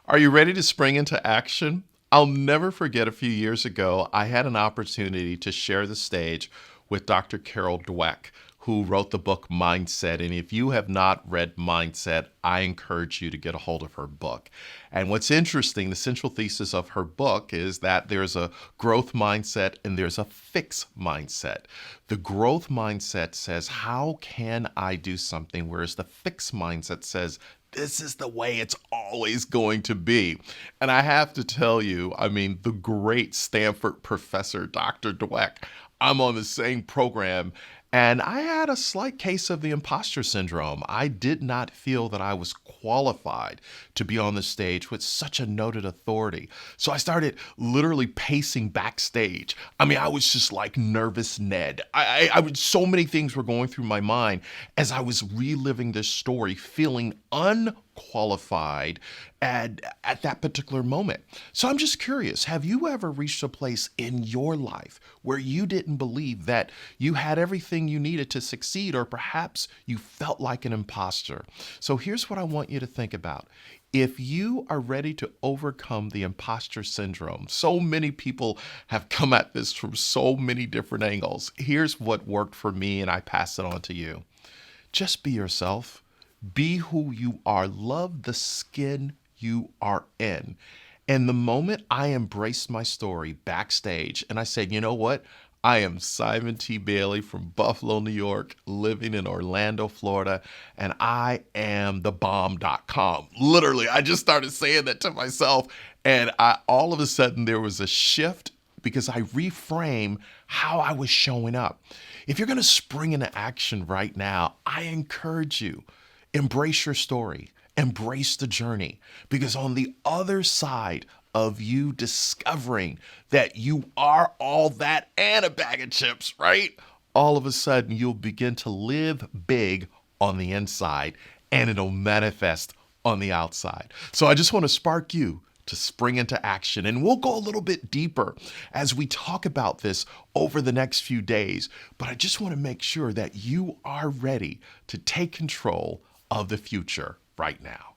Are you ready to spring into action? I'll never forget a few years ago, I had an opportunity to share the stage with Dr. Carol Dweck, who wrote the book Mindset. And if you have not read Mindset, I encourage you to get a hold of her book. And what's interesting, the central thesis of her book is that there's a growth mindset and there's a fixed mindset. The growth mindset says, how can I do something? Whereas the fixed mindset says, this is the way it's always going to be. And I have to tell you, I mean, the great Stanford professor, Dr. Dweck, I'm on the same program, and I had a slight case of the imposter syndrome. I did not feel that I was qualified to be on the stage with such a noted authority. So I started literally pacing backstage. I mean, I was just like nervous Ned. So many things were going through my mind as I was reliving this story, feeling unqualified at that particular moment. So I'm just curious, have you ever reached a place in your life where you didn't believe that you had everything you needed to succeed, or perhaps you felt like an imposter? So here's what I want you to think about. If you are ready to overcome the imposter syndrome, so many people have come at this from so many different angles. Here's what worked for me, and I pass it on to you. Just be yourself. Be who you are. Love the skin you are in. And the moment I embraced my story backstage and I said, you know what? I am Simon T. Bailey from Buffalo, New York, living in Orlando, Florida, and I am the bomb.com. Literally, I just started saying that to myself. And all of a sudden, there was a shift because I reframe how I was showing up. If you're going to spring into action right now, I encourage you, embrace your story, embrace the journey, because on the other side of you discovering that you are all that and a bag of chips, right? All of a sudden, you'll begin to live big on the inside and it'll manifest on the outside. So I just want to spark you to spring into action. And we'll go a little bit deeper as we talk about this over the next few days. But I just want to make sure that you are ready to take control of the future right now.